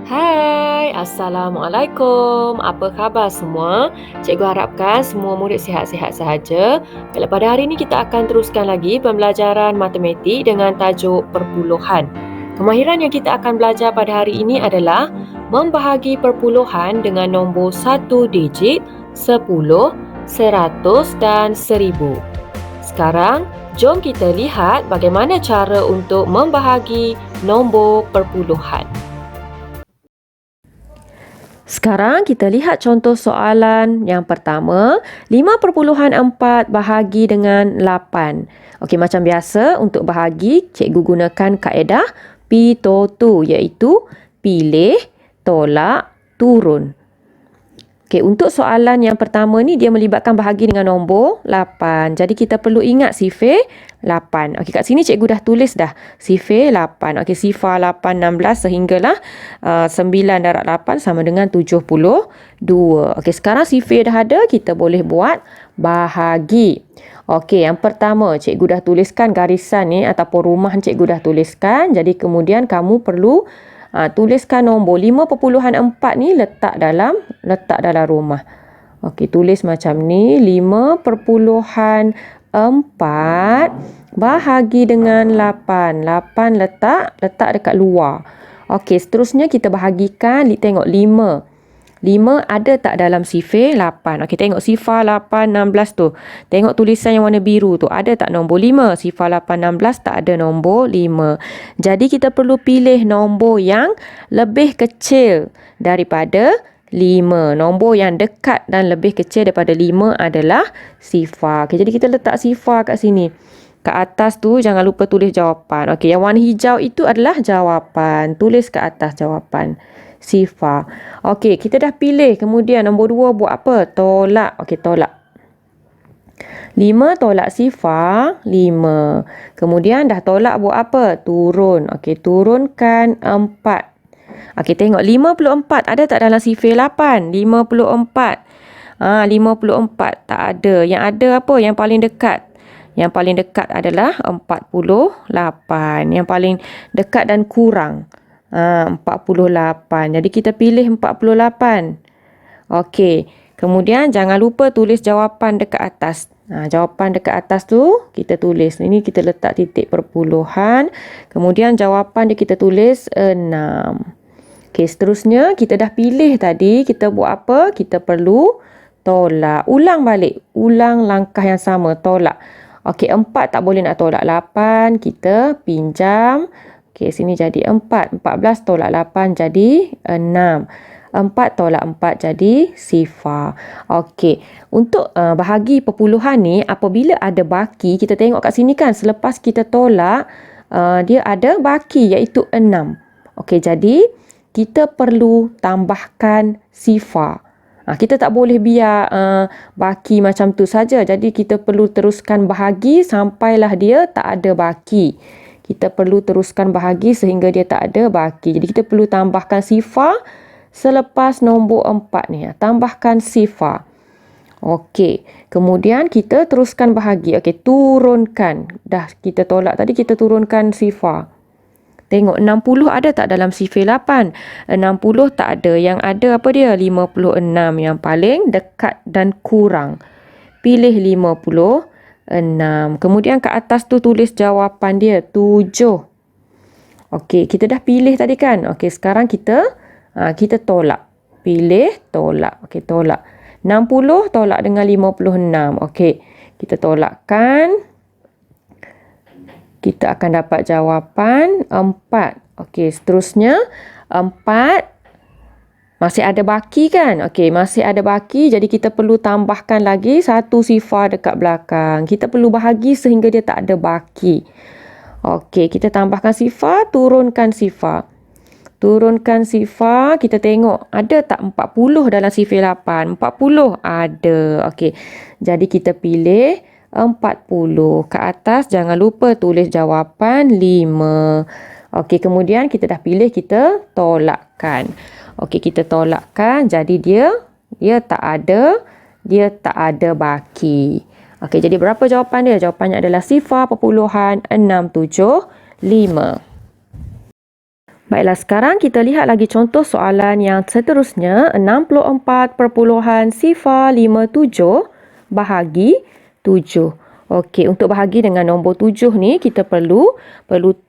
Hai, Assalamualaikum. Apa khabar semua? Cikgu harapkan semua murid sihat-sihat sahaja. Baiklah, pada hari ini kita akan teruskan lagi pembelajaran matematik dengan tajuk perpuluhan. Kemahiran yang kita akan belajar pada hari ini adalah membahagi perpuluhan dengan nombor 1 digit, 10, 100 dan 1000. Sekarang, jom kita lihat bagaimana cara untuk membahagi nombor perpuluhan. Sekarang kita lihat contoh soalan yang pertama, 5,4 bahagi dengan 8. Okey, macam biasa untuk bahagi, cikgu gunakan kaedah P-TO-TU iaitu pilih, tolak, turun. Okey, untuk soalan yang pertama ni dia melibatkan bahagi dengan nombor 8. Jadi kita perlu ingat sifir 8. Okey, kat sini cikgu dah tulis dah sifir 8. Okey, sifar 8 16 sehinggalah 9 darab 8 sama dengan 72. Okey, sekarang sifir dah ada, kita boleh buat bahagi. Okey, yang pertama cikgu dah tuliskan garisan ni ataupun rumah cikgu dah tuliskan. Jadi kemudian kamu perlu tuliskan nombor 5,4 ni letak dalam rumah. Okey, tulis macam ni, 5,4 bahagi dengan 8. 8 letak dekat luar. Okey, seterusnya kita bahagikan, tengok 5. 5 ada tak dalam sifir 8? Okey, tengok sifar 8, 16 tu. Tengok tulisan yang warna biru tu. Ada tak nombor 5? Sifar 8, 16 tak ada nombor 5. Jadi kita perlu pilih nombor yang lebih kecil daripada 5. Nombor yang dekat dan lebih kecil daripada 5 adalah sifar. Okey, jadi kita letak sifar kat sini. Kat atas tu jangan lupa tulis jawapan. Okey, yang warna hijau itu adalah jawapan. Tulis kat atas jawapan. Sifar. Okey, kita dah pilih. Kemudian nombor 2 buat apa? Tolak. Okey, tolak. 5 tolak sifar, 5. Kemudian dah tolak buat apa? Turun. Okey, turunkan 4. Okey, tengok 54 ada tak dalam sifir 8? 54. 54 tak ada. Yang ada apa? Yang paling dekat. Yang paling dekat adalah 48. Yang paling dekat dan kurang. 48. Jadi kita pilih 48. Okey. Kemudian jangan lupa tulis jawapan dekat atas. Jawapan dekat atas tu kita tulis. Ini kita letak titik perpuluhan. Kemudian jawapan dia kita tulis 6. Okey, seterusnya kita dah pilih tadi. Kita buat apa? Kita perlu tolak. Ulang balik. Ulang langkah yang sama. Tolak. Okey, 4 tak boleh nak tolak 8. Kita pinjam. Okey, sini jadi 4. 14 tolak 8 jadi 6. 4 tolak 4 jadi sifar. Okey, untuk bahagi perpuluhan ni, apabila ada baki, kita tengok kat sini kan, selepas kita tolak, dia ada baki iaitu 6. Okey, jadi kita perlu tambahkan sifar. Kita tak boleh biar baki macam tu saja. Jadi kita perlu teruskan bahagi sampailah dia tak ada baki. Kita perlu teruskan bahagi sehingga dia tak ada baki. Jadi kita perlu tambahkan sifar selepas nombor 4 ni. Tambahkan sifar. Okey. Kemudian kita teruskan bahagi. Okey, turunkan. Dah kita tolak tadi, kita turunkan sifar. Tengok 60 ada tak dalam sifir 8? 60 tak ada. Yang ada apa dia? 56. Yang paling dekat dan kurang. Pilih 56. Kemudian kat atas tu tulis jawapan dia 7. Okey, kita dah pilih tadi kan? Okey, sekarang kita tolak. Pilih, tolak. Okey, tolak. 60 tolak dengan 56. Okey, kita tolakkan. Kita akan dapat jawapan 4. Okey, seterusnya 4 masih ada baki kan? Okey, masih ada baki. Jadi kita perlu tambahkan lagi satu sifar dekat belakang. Kita perlu bahagi sehingga dia tak ada baki. Okey, kita tambahkan sifar, turunkan sifar. Turunkan sifar, kita tengok ada tak 40 dalam sifir 8? 40 ada. Okey, jadi kita pilih 40. Ke atas jangan lupa tulis jawapan 5. Okey, kemudian kita dah pilih, kita tolakkan. Okey, kita tolakkan. Jadi dia tak ada baki. Okey, jadi berapa jawapan dia? Jawapannya adalah sifar perpuluhan 675. Baiklah, sekarang kita lihat lagi contoh soalan yang seterusnya. 64,57 bahagi 7. Okey, untuk bahagi dengan nombor 7 ni, kita perlu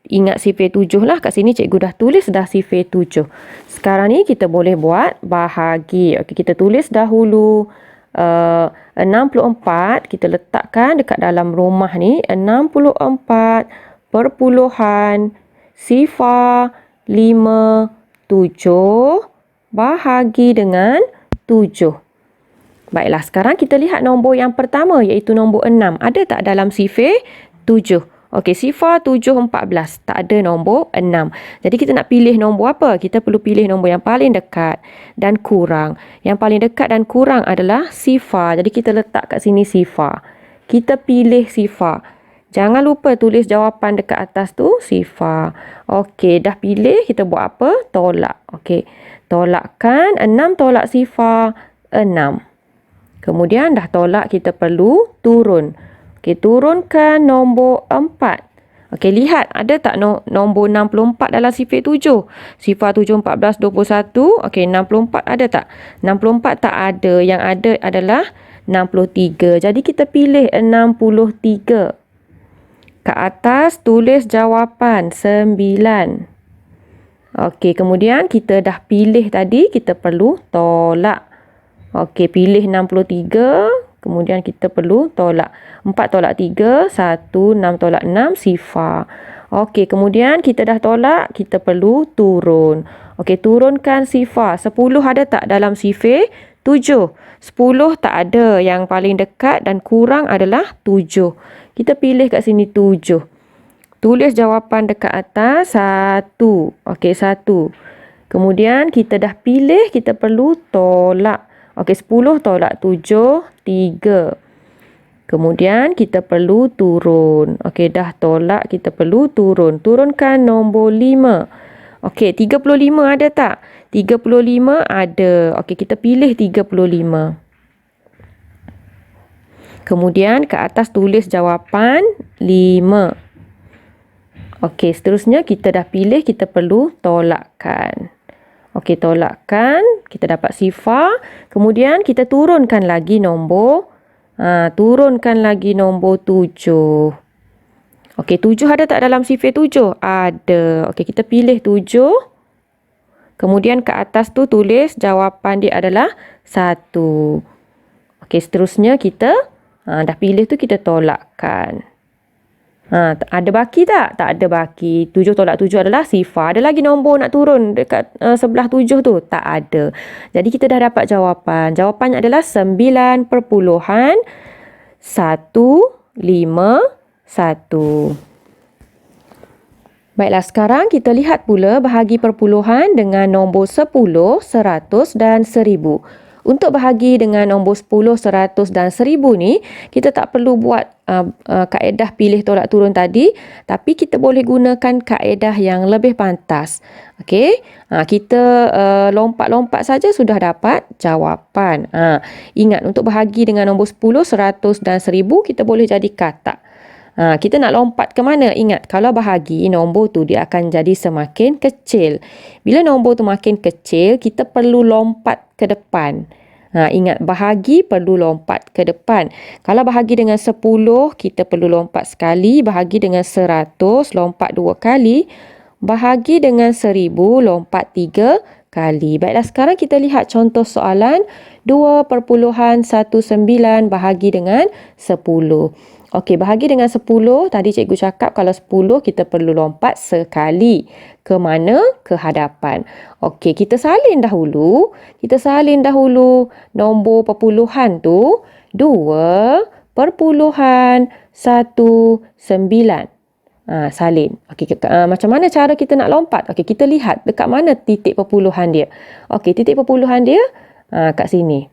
ingat sifir 7 lah. Kat sini cikgu dah tulis dah sifir 7. Sekarang ni kita boleh buat bahagi. Okey, kita tulis dahulu 64. Kita letakkan dekat dalam rumah ni. 64 perpuluhan sifar 57 bahagi dengan 7. Baiklah, sekarang kita lihat nombor yang pertama iaitu nombor 6. Ada tak dalam sifir 7? Okey, sifar 7, 14. Tak ada nombor 6. Jadi kita nak pilih nombor apa? Kita perlu pilih nombor yang paling dekat dan kurang. Yang paling dekat dan kurang adalah sifar. Jadi kita letak kat sini sifar. Kita pilih sifar. Jangan lupa tulis jawapan dekat atas tu sifar. Okey, dah pilih, kita buat apa? Tolak. Okey, tolakkan 6 tolak sifar 6. Kemudian dah tolak, kita perlu turun. Okey, turunkan nombor 4. Okey, lihat ada tak nombor 64 dalam sifir 7? Sifar 7, 14, 21. Okey, 64 ada tak? 64 tak ada. Yang ada adalah 63. Jadi kita pilih 63. Kat atas tulis jawapan 9. Okey, kemudian kita dah pilih tadi, kita perlu tolak. Okey, pilih 63, kemudian kita perlu tolak. 4 tolak 3, 1, 6 tolak 6, sifar. Okey, kemudian kita dah tolak, kita perlu turun. Okey, turunkan sifar. 10 ada tak dalam sifir 7? 10 tak ada. Yang paling dekat dan kurang adalah 7. Kita pilih kat sini 7. Tulis jawapan dekat atas 1. Okey, 1. Kemudian kita dah pilih, kita perlu tolak. Okey, 10 tolak 7, 3. Kemudian kita perlu turun. Okey, dah tolak, kita perlu turun. Turunkan nombor 5. Okey, 35 ada tak? 35 ada. Okey, kita pilih 35. Kemudian ke atas tulis jawapan 5. Okey, seterusnya kita dah pilih, kita perlu tolakkan. Okey, tolakkan, kita dapat sifar. Kemudian kita turunkan lagi nombor 7. Okey, 7 ada tak dalam sifir 7? Ada. Okey, kita pilih 7. Kemudian ke atas tu tulis jawapan dia adalah 1. Okey, seterusnya kita dah pilih tu, kita tolakkan. Ada baki tak? Tak ada baki. 7 tolak 7 adalah sifar. Ada lagi nombor nak turun dekat sebelah 7 tu? Tak ada. Jadi kita dah dapat jawapan. Jawapannya adalah 9.151. Baiklah, sekarang kita lihat pula bahagi perpuluhan dengan nombor 10, 100 dan 1000. Untuk bahagi dengan nombor 10, 100 dan 1000 ni, kita tak perlu buat kaedah pilih tolak turun tadi, tapi kita boleh gunakan kaedah yang lebih pantas. Okey, kita lompat-lompat saja sudah dapat jawapan. Ingat, untuk bahagi dengan nombor 10, 100 dan 1000, kita boleh jadi katak. Kita nak lompat ke mana? Ingat, kalau bahagi, nombor tu dia akan jadi semakin kecil. Bila nombor tu makin kecil, kita perlu lompat ke depan. Ingat, bahagi perlu lompat ke depan. Kalau bahagi dengan 10, kita perlu lompat sekali. Bahagi dengan 100, lompat 2 kali. Bahagi dengan 1000, lompat 3 kali. Baiklah, sekarang kita lihat contoh soalan 2.19 bahagi dengan 10. Okey, bahagi dengan 10, tadi cikgu cakap kalau 10 kita perlu lompat sekali. Ke mana? Ke hadapan. Okey, kita salin dahulu. Nombor perpuluhan tu 2.19. Salin. Okey, macam mana cara kita nak lompat? Okey, kita lihat dekat mana titik perpuluhan dia. Okey, titik perpuluhan dia kat sini.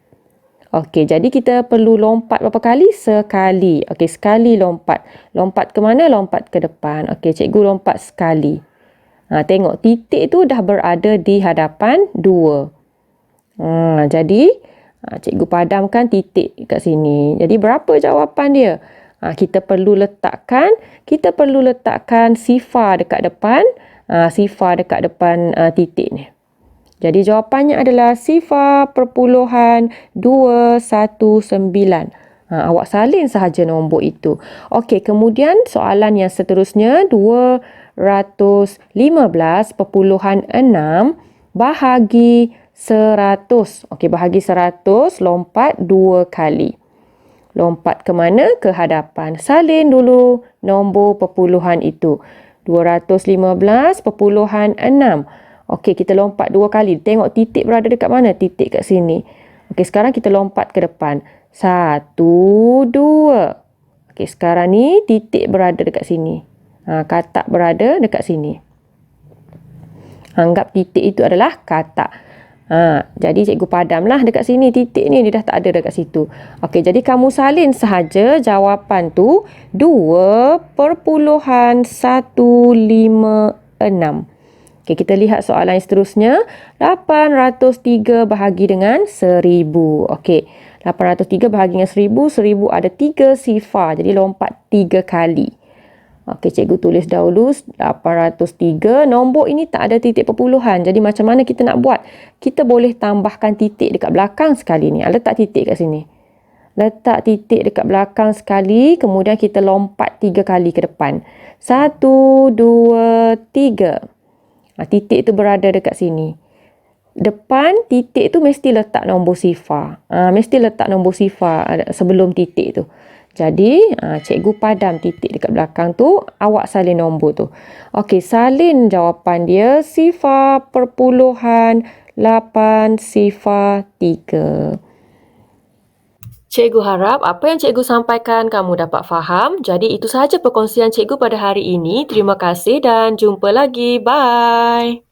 Okey, jadi kita perlu lompat berapa kali? Sekali. Okey, sekali lompat. Lompat ke mana? Lompat ke depan. Okey, cikgu lompat sekali. Tengok, titik tu dah berada di hadapan 2. Jadi, cikgu padamkan titik kat sini. Jadi, berapa jawapan dia? Kita perlu letakkan sifar dekat depan. sifar dekat depan titik ni. Jadi jawapannya adalah sifar perpuluhan 219. Awak salin sahaja nombor itu. Okey, kemudian soalan yang seterusnya 215.6 bahagi 100. Okey, bahagi 100, lompat 2 kali. Lompat ke mana? Ke hadapan. Salin dulu nombor perpuluhan itu. 215.6. Okey, kita lompat 2 kali. Tengok titik berada dekat mana? Titik kat sini. Okey, sekarang kita lompat ke depan. 1, 2. Okey, sekarang ni titik berada dekat sini. Katak berada dekat sini. Anggap titik itu adalah katak. Jadi cikgu padamlah dekat sini. Titik ni dia dah tak ada dekat situ. Okey, jadi kamu salin sahaja jawapan tu 2.156. Okey, kita lihat soalan yang seterusnya. 803 bahagi dengan 1000. Okey, 803 bahagi dengan 1000. 1000 ada 3 sifar. Jadi lompat 3 kali. Okey, cikgu tulis dahulu 803. Nombor ini tak ada titik perpuluhan. Jadi macam mana kita nak buat? Kita boleh tambahkan titik dekat belakang sekali ni. Letak titik kat sini. Letak titik dekat belakang sekali. Kemudian kita lompat 3 kali ke depan. 1, 2, 3. Titik tu berada dekat sini. Depan titik tu mesti letak nombor sifar. Mesti letak nombor sifar sebelum titik tu. Jadi, cikgu padam titik dekat belakang tu. Awak salin nombor tu. Okey, salin jawapan dia. Sifar perpuluhan 803. Cikgu harap apa yang cikgu sampaikan kamu dapat faham. Jadi itu sahaja perkongsian cikgu pada hari ini. Terima kasih dan jumpa lagi. Bye.